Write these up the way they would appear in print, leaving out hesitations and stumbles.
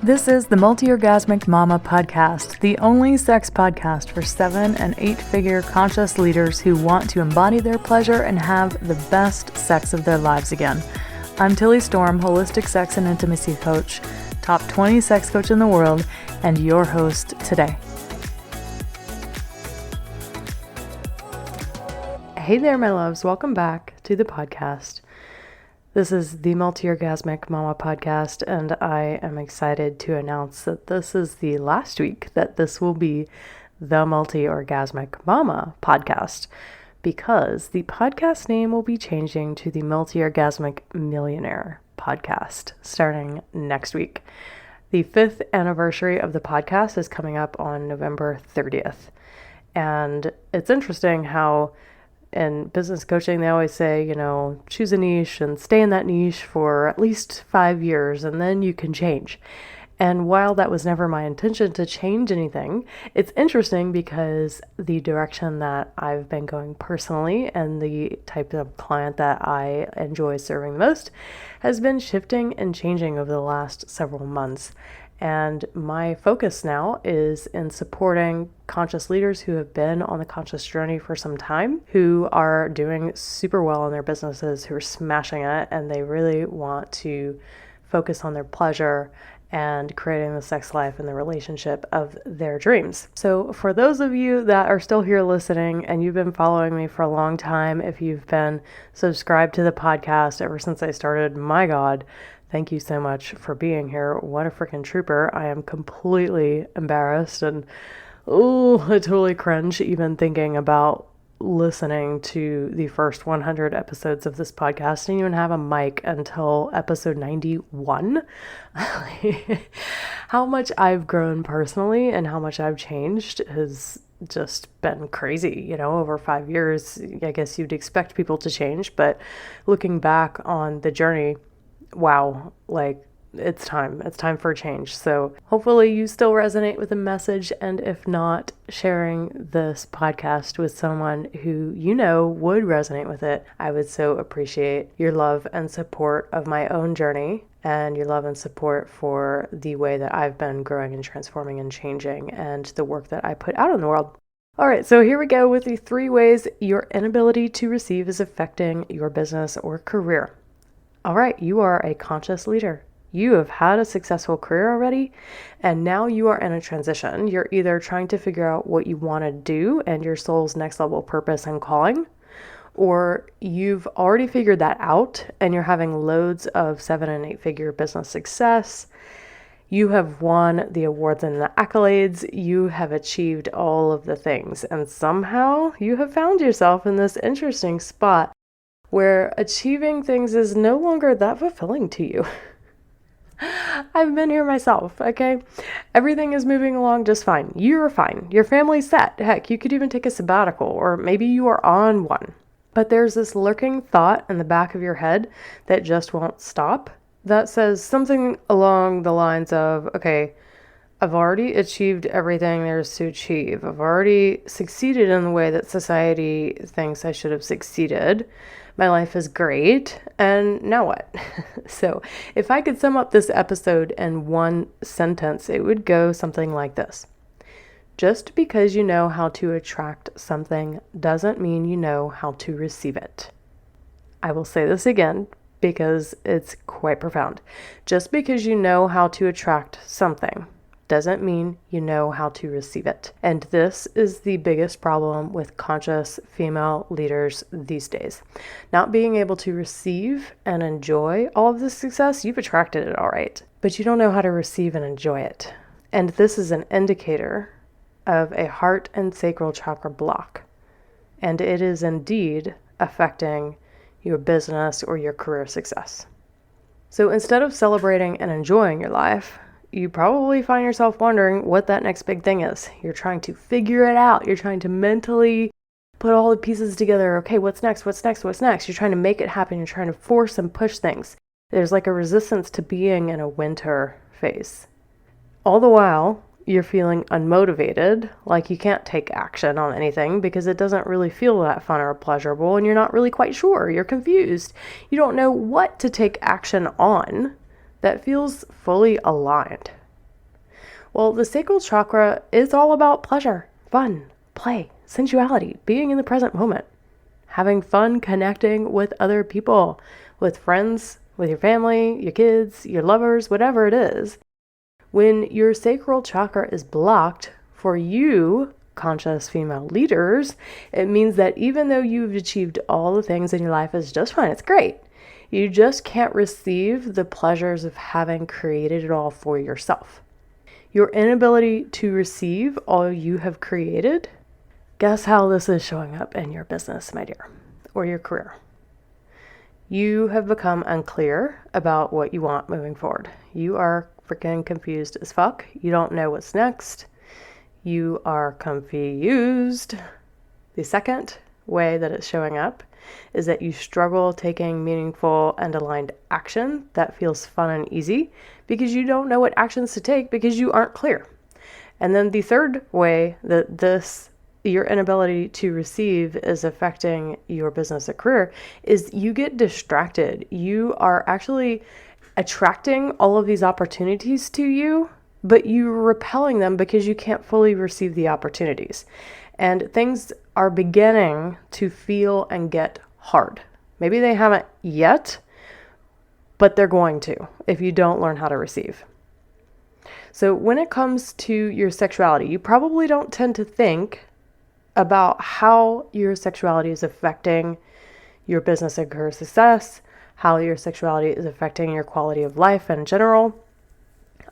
This is the Multi-Orgasmic Mama podcast, the only sex podcast for 7- and 8-figure conscious leaders who want to embody their pleasure and have the best sex of their lives again. I'm Tilly Storm, holistic sex and intimacy coach, top 20 sex coach in the world, and your host today. Hey there, my loves. Welcome back to the podcast. This is the Multi-Orgasmic Mama podcast, and I am excited to announce that this is the last week that this will be the Multi-Orgasmic Mama podcast, because the podcast name will be changing to the Multi-Orgasmic Millionaire podcast starting next week. The 5th anniversary of the podcast is coming up on November 30th, and it's interesting how in business coaching, they always say, choose a niche and stay in that niche for at least 5 years, and then you can change. And while that was never my intention to change anything, it's interesting because the direction that I've been going personally and the type of client that I enjoy serving the most has been shifting and changing over the last several months. And my focus now is in supporting conscious leaders who have been on the conscious journey for some time, who are doing super well in their businesses, who are smashing it, and they really want to focus on their pleasure and creating the sex life and the relationship of their dreams. So for those of you that are still here listening and you've been following me for a long time, if you've been subscribed to the podcast ever since I started, my God, thank you so much for being here. What a freaking trooper. I am completely embarrassed and I totally cringe even thinking about listening to the first 100 episodes of this podcast and even have a mic until episode 91. How much I've grown personally and how much I've changed has just been crazy, over 5 years. I guess you'd expect people to change, but looking back on the journey, wow, it's time for a change. So hopefully you still resonate with the message, and if not, sharing this podcast with someone who would resonate with it. I would so appreciate your love and support of my own journey and your love and support for the way that I've been growing and transforming and changing and the work that I put out in the world. All right, so here we go with the 3 ways your inability to receive is affecting your business or career. All right, you are a conscious leader. You have had a successful career already, and now you are in a transition. You're either trying to figure out what you want to do and your soul's next level purpose and calling, or you've already figured that out and you're having loads of 7- and 8-figure business success. You have won the awards and the accolades. You have achieved all of the things, and somehow you have found yourself in this interesting spot where achieving things is no longer that fulfilling to you. I've been here myself, okay? Everything is moving along just fine. You're fine. Your family's set. Heck, you could even take a sabbatical, or maybe you are on one. But there's this lurking thought in the back of your head that just won't stop, that says something along the lines of, okay, I've already achieved everything there is to achieve. I've already succeeded in the way that society thinks I should have succeeded. My life is great, and now what? So if I could sum up this episode in one sentence, it would go something like this. Just because you know how to attract something doesn't mean you know how to receive it. I will say this again because it's quite profound. Just because you know how to attract something doesn't mean you know how to receive it. And this is the biggest problem with conscious female leaders these days. Not being able to receive and enjoy all of this success. You've attracted it all right, but you don't know how to receive and enjoy it. And this is an indicator of a heart and sacral chakra block. And it is indeed affecting your business or your career success. So instead of celebrating and enjoying your life, you probably find yourself wondering what that next big thing is. You're trying to figure it out. You're trying to mentally put all the pieces together. Okay, what's next? What's next? What's next? You're trying to make it happen. You're trying to force and push things. There's like a resistance to being in a winter phase. All the while, you're feeling unmotivated, like you can't take action on anything because it doesn't really feel that fun or pleasurable, and you're not really quite sure. You're confused. You don't know what to take action on that feels fully aligned. Well, the sacral chakra is all about pleasure, fun, play, sensuality, being in the present moment, having fun connecting with other people, with friends, with your family, your kids, your lovers, whatever it is. When your sacral chakra is blocked, for you, conscious female leaders, it means that even though you've achieved all the things in your life is just fine, it's great, you just can't receive the pleasures of having created it all for yourself. Your inability to receive all you have created, guess how this is showing up in your business, my dear, or your career. You have become unclear about what you want moving forward. You are freaking confused as fuck. You don't know what's next. You are confused. The second way that it's showing up is that you struggle taking meaningful and aligned action that feels fun and easy because you don't know what actions to take because you aren't clear. And then the third way that your inability to receive is affecting your business or career is you get distracted. You are actually attracting all of these opportunities to you, but you're repelling them because you can't fully receive the opportunities. And things are beginning to feel and get hard. Maybe they haven't yet, but they're going to if you don't learn how to receive. So when it comes to your sexuality, you probably don't tend to think about how your sexuality is affecting your business and career success, how your sexuality is affecting your quality of life in general.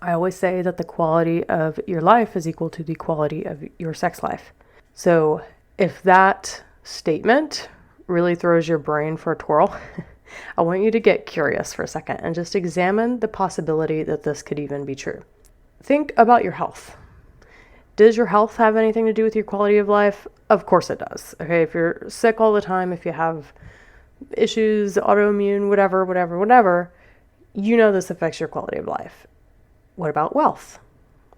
I always say that the quality of your life is equal to the quality of your sex life. So if that statement really throws your brain for a twirl, I want you to get curious for a second and just examine the possibility that this could even be true. Think about your health. Does your health have anything to do with your quality of life? Of course it does. Okay, if you're sick all the time, if you have issues, autoimmune, whatever, you know this affects your quality of life. What about wealth?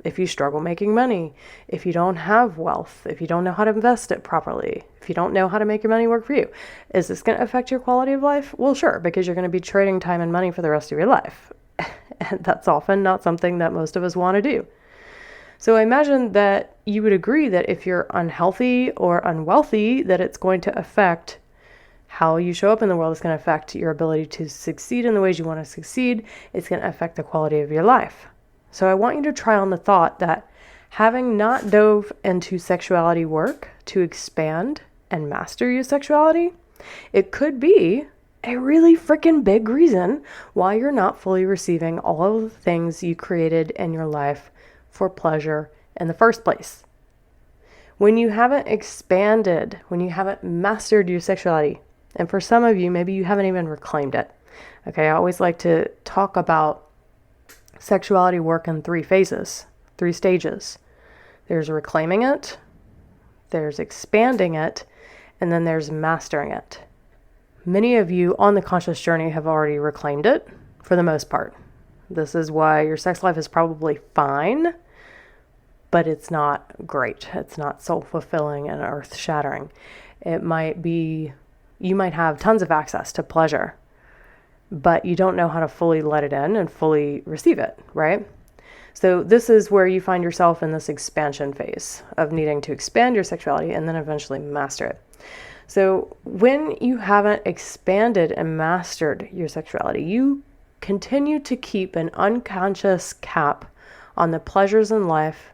If you struggle making money, if you don't have wealth, if you don't know how to invest it properly, if you don't know how to make your money work for you, is this going to affect your quality of life? Well, sure, because you're going to be trading time and money for the rest of your life. And that's often not something that most of us want to do. So I imagine that you would agree that if you're unhealthy or unwealthy, that it's going to affect how you show up in the world. It's going to affect your ability to succeed in the ways you want to succeed. It's going to affect the quality of your life. So I want you to try on the thought that having not dove into sexuality work to expand and master your sexuality, it could be a really freaking big reason why you're not fully receiving all of the things you created in your life for pleasure in the first place. When you haven't expanded, when you haven't mastered your sexuality, and for some of you, maybe you haven't even reclaimed it. Okay, I always like to talk about sexuality work in 3 phases, 3 stages. There's reclaiming it, there's expanding it, and then there's mastering it. Many of you on the conscious journey have already reclaimed it for the most part. This is why your sex life is probably fine, but it's not great. It's not soul-fulfilling and earth-shattering. It might be, you might have tons of access to pleasure, but you don't know how to fully let it in and fully receive it, right? So this is where you find yourself in this expansion phase of needing to expand your sexuality and then eventually master it. So when you haven't expanded and mastered your sexuality, you continue to keep an unconscious cap on the pleasures in life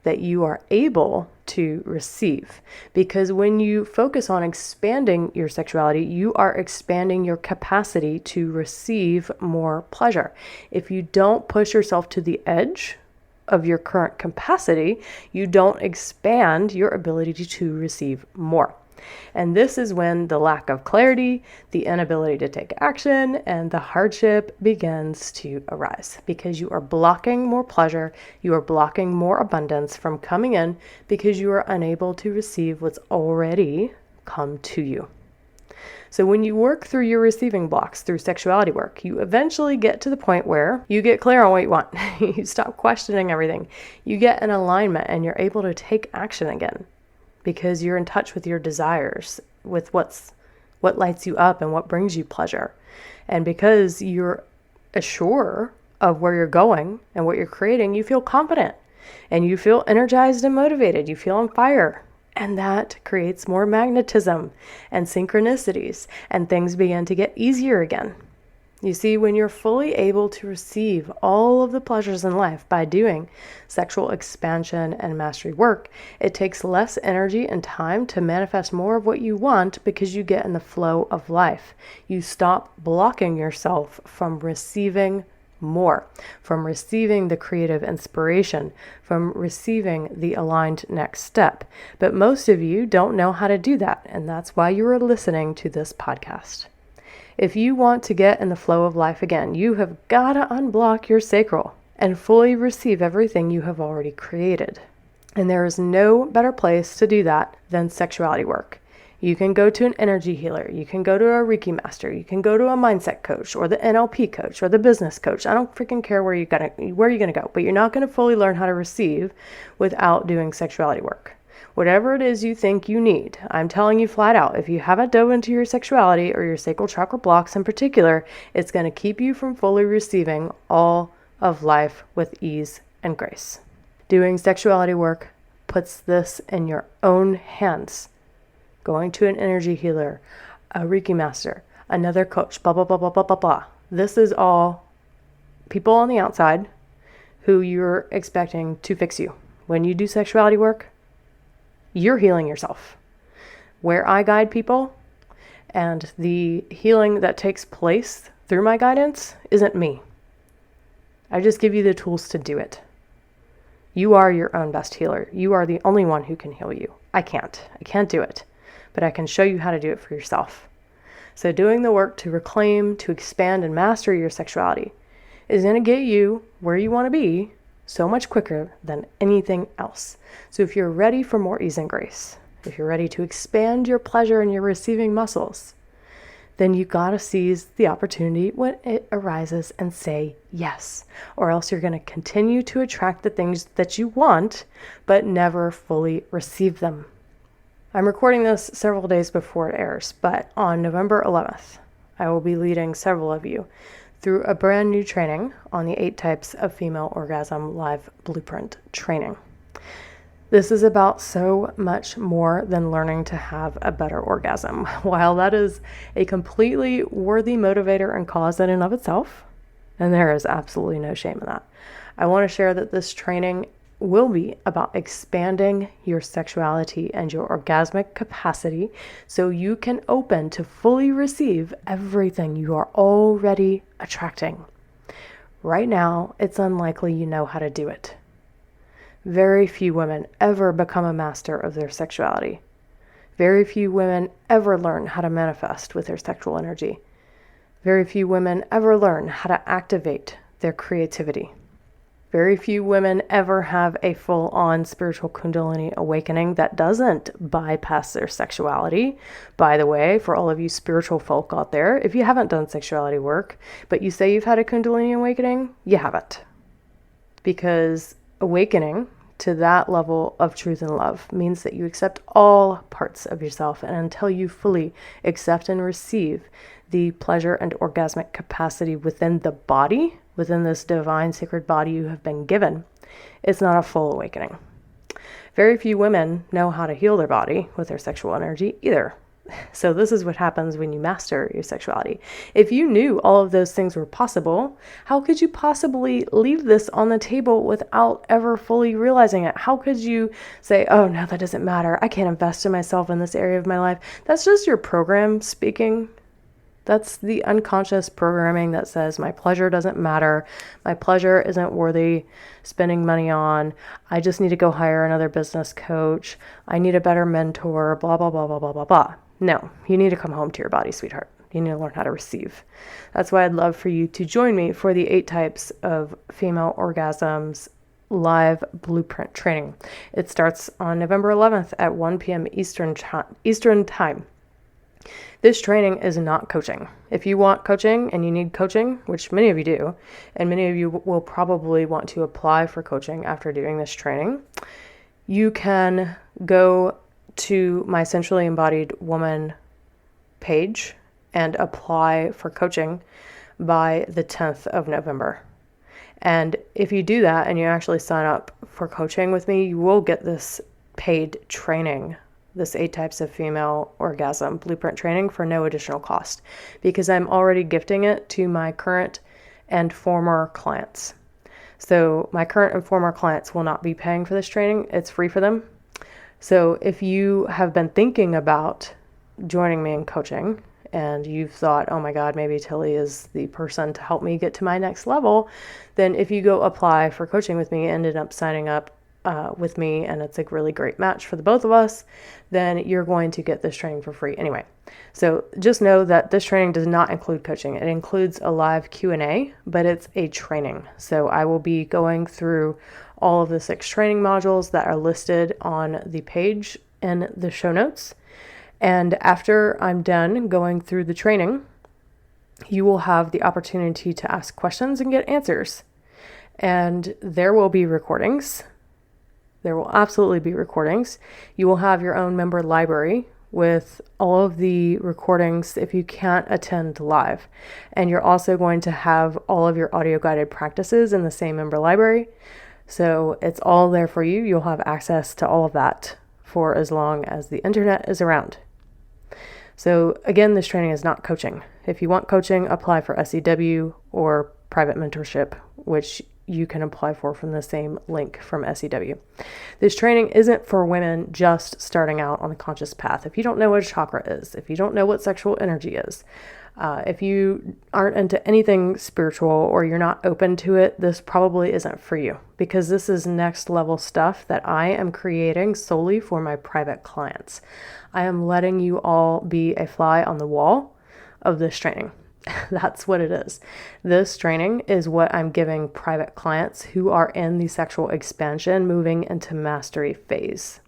that you are able to receive. Because when you focus on expanding your sexuality, you are expanding your capacity to receive more pleasure. If you don't push yourself to the edge of your current capacity, you don't expand your ability to receive more. And this is when the lack of clarity, the inability to take action, and the hardship begins to arise because you are blocking more pleasure, you are blocking more abundance from coming in because you are unable to receive what's already come to you. So when you work through your receiving blocks through sexuality work, you eventually get to the point where you get clear on what you want. You stop questioning everything. You get an alignment and you're able to take action again, because you're in touch with your desires, with what lights you up and what brings you pleasure. And because you're assured of where you're going and what you're creating, you feel confident and you feel energized and motivated. You feel on fire. And that creates more magnetism and synchronicities, and things begin to get easier again. You see, when you're fully able to receive all of the pleasures in life by doing sexual expansion and mastery work, it takes less energy and time to manifest more of what you want because you get in the flow of life. You stop blocking yourself from receiving more, from receiving the creative inspiration, from receiving the aligned next step. But most of you don't know how to do that, and that's why you are listening to this podcast. If you want to get in the flow of life again, you have got to unblock your sacral and fully receive everything you have already created. And there is no better place to do that than sexuality work. You can go to an energy healer, you can go to a Reiki master, you can go to a mindset coach or the NLP coach or the business coach. I don't freaking care where you're gonna go, but you're not gonna fully learn how to receive without doing sexuality work. Whatever it is you think you need, I'm telling you flat out, if you haven't dove into your sexuality or your sacral chakra blocks in particular, it's going to keep you from fully receiving all of life with ease and grace. Doing sexuality work puts this in your own hands. Going to an energy healer, a Reiki master, another coach, blah, blah, blah, blah, blah, blah, blah. This is all people on the outside who you're expecting to fix you. When you do sexuality work, you're healing yourself. Where I guide people and the healing that takes place through my guidance isn't me. I just give you the tools to do it. You are your own best healer. You are the only one who can heal you. I can't do it, but I can show you how to do it for yourself. So doing the work to reclaim, to expand and master your sexuality is going to get you where you want to be so much quicker than anything else. So if you're ready for more ease and grace, if you're ready to expand your pleasure and your receiving muscles, then you gotta seize the opportunity when it arises and say yes, or else you're gonna continue to attract the things that you want, but never fully receive them. I'm recording this several days before it airs, but on November 11th, I will be leading several of you through a brand new training on the 8 types of female orgasm live blueprint training. This is about so much more than learning to have a better orgasm. While that is a completely worthy motivator and cause in and of itself, and there is absolutely no shame in that, I want to share that this training will be about expanding your sexuality and your orgasmic capacity so you can open to fully receive everything you are already attracting. Right now, it's unlikely you know how to do it. Very few women ever become a master of their sexuality. Very few women ever learn how to manifest with their sexual energy. Very few women ever learn how to activate their creativity. Very few women ever have a full-on spiritual Kundalini awakening that doesn't bypass their sexuality. By the way, for all of you spiritual folk out there, if you haven't done sexuality work, but you say you've had a Kundalini awakening, you haven't. Because awakening to that level of truth and love means that you accept all parts of yourself, and until you fully accept and receive the pleasure and orgasmic capacity within the body, within this divine sacred body you have been given, it's not a full awakening. Very few women know how to heal their body with their sexual energy either. So this is what happens when you master your sexuality. If you knew all of those things were possible, how could you possibly leave this on the table without ever fully realizing it? How could you say, oh no, that doesn't matter. I can't invest in myself in this area of my life. That's just your program speaking. That's the unconscious programming that says my pleasure doesn't matter. My pleasure isn't worthy spending money on. I just need to go hire another business coach. I need a better mentor, blah, blah, blah, blah, blah, blah, blah. No, you need to come home to your body, sweetheart. You need to learn how to receive. That's why I'd love for you to join me for the 8 types of female orgasms live blueprint training. It starts on November 11th at 1 p.m. Eastern time. This training is not coaching. If you want coaching and you need coaching, which many of you do, and many of you will probably want to apply for coaching after doing this training, you can go to my Sensually Embodied Woman page and apply for coaching by the 10th of November. And if you do that and you actually sign up for coaching with me, you will get this paid training, this 8 types of female orgasm blueprint training for no additional cost, because I'm already gifting it to my current and former clients. So my current and former clients will not be paying for this training. It's free for them. So if you have been thinking about joining me in coaching and you've thought, oh my God, maybe Tilly is the person to help me get to my next level, then if you go apply for coaching with me and ended up signing up with me, and it's a really great match for the both of us, then you're going to get this training for free anyway. So just know that this training does not include coaching. It includes a live Q&A, but it's a training. So I will be going through all of the 6 training modules that are listed on the page in the show notes. And after I'm done going through the training, you will have the opportunity to ask questions and get answers. And there will be recordings. There will absolutely be recordings. You will have your own member library with all of the recordings if you can't attend live. And you're also going to have all of your audio guided practices in the same member library. So it's all there for you. You'll have access to all of that for as long as the internet is around. So again, this training is not coaching. If you want coaching, apply for SEW or private mentorship, which you can apply for from the same link from SEW. This training isn't for women just starting out on the conscious path. If you don't know what a chakra is, if you don't know what sexual energy is, if you aren't into anything spiritual or you're not open to it, this probably isn't for you, because this is next level stuff that I am creating solely for my private clients. I am letting you all be a fly on the wall of this training. That's what it is. This training is what I'm giving private clients who are in the sexual expansion, moving into mastery phase.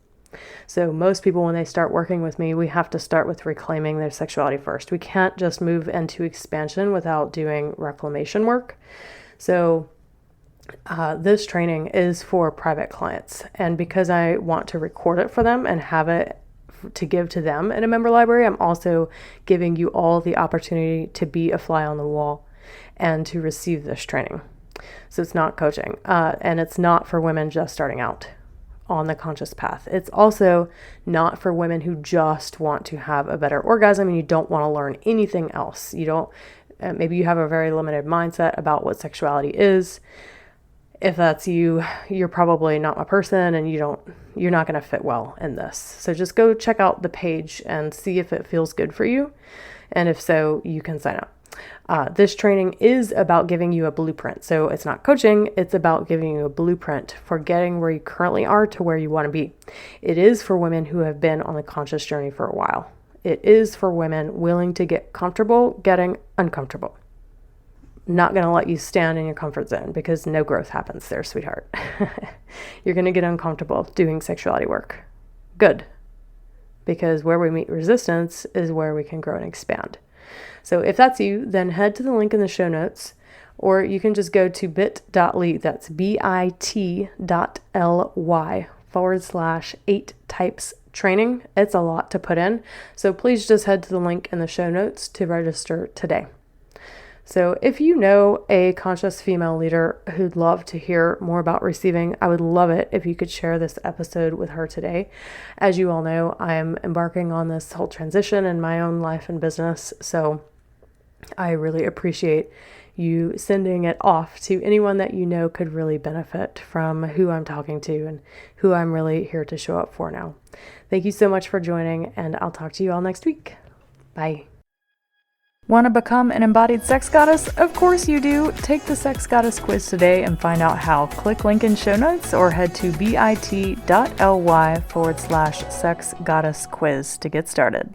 So most people, when they start working with me, we have to start with reclaiming their sexuality first. We can't just move into expansion without doing reclamation work. So this training is for private clients. And because I want to record it for them and have it to give to them in a member library, I'm also giving you all the opportunity to be a fly on the wall and to receive this training. So it's not coaching, and it's not for women just starting out on the conscious path. It's also not for women who just want to have a better orgasm and you don't want to learn anything else. You don't, maybe you have a very limited mindset about what sexuality is. If that's you, you're probably not my person, and you're not going to fit well in this. So just go check out the page and see if it feels good for you. And if so, you can sign up. This training is about giving you a blueprint. So it's not coaching. It's about giving you a blueprint for getting where you currently are to where you want to be. It is for women who have been on the conscious journey for a while. It is for women willing to get comfortable getting uncomfortable. Not going to let you stand in your comfort zone, because no growth happens there, sweetheart. You're going to get uncomfortable doing sexuality work. Good. Because where we meet resistance is where we can grow and expand. So if that's you, then head to the link in the show notes, or you can just go to bit.ly, that's bit.ly/8 types training. It's a lot to put in. So please just head to the link in the show notes to register today. So if you know a conscious female leader who'd love to hear more about receiving, I would love it if you could share this episode with her today. As you all know, I'm embarking on this whole transition in my own life and business, so I really appreciate you sending it off to anyone that you know could really benefit from who I'm talking to and who I'm really here to show up for now. Thank you so much for joining, and I'll talk to you all next week. Bye. Want to become an embodied sex goddess? Of course you do. Take the Sex Goddess quiz today and find out how. Click link in show notes or head to bit.ly/sex goddess quiz to get started.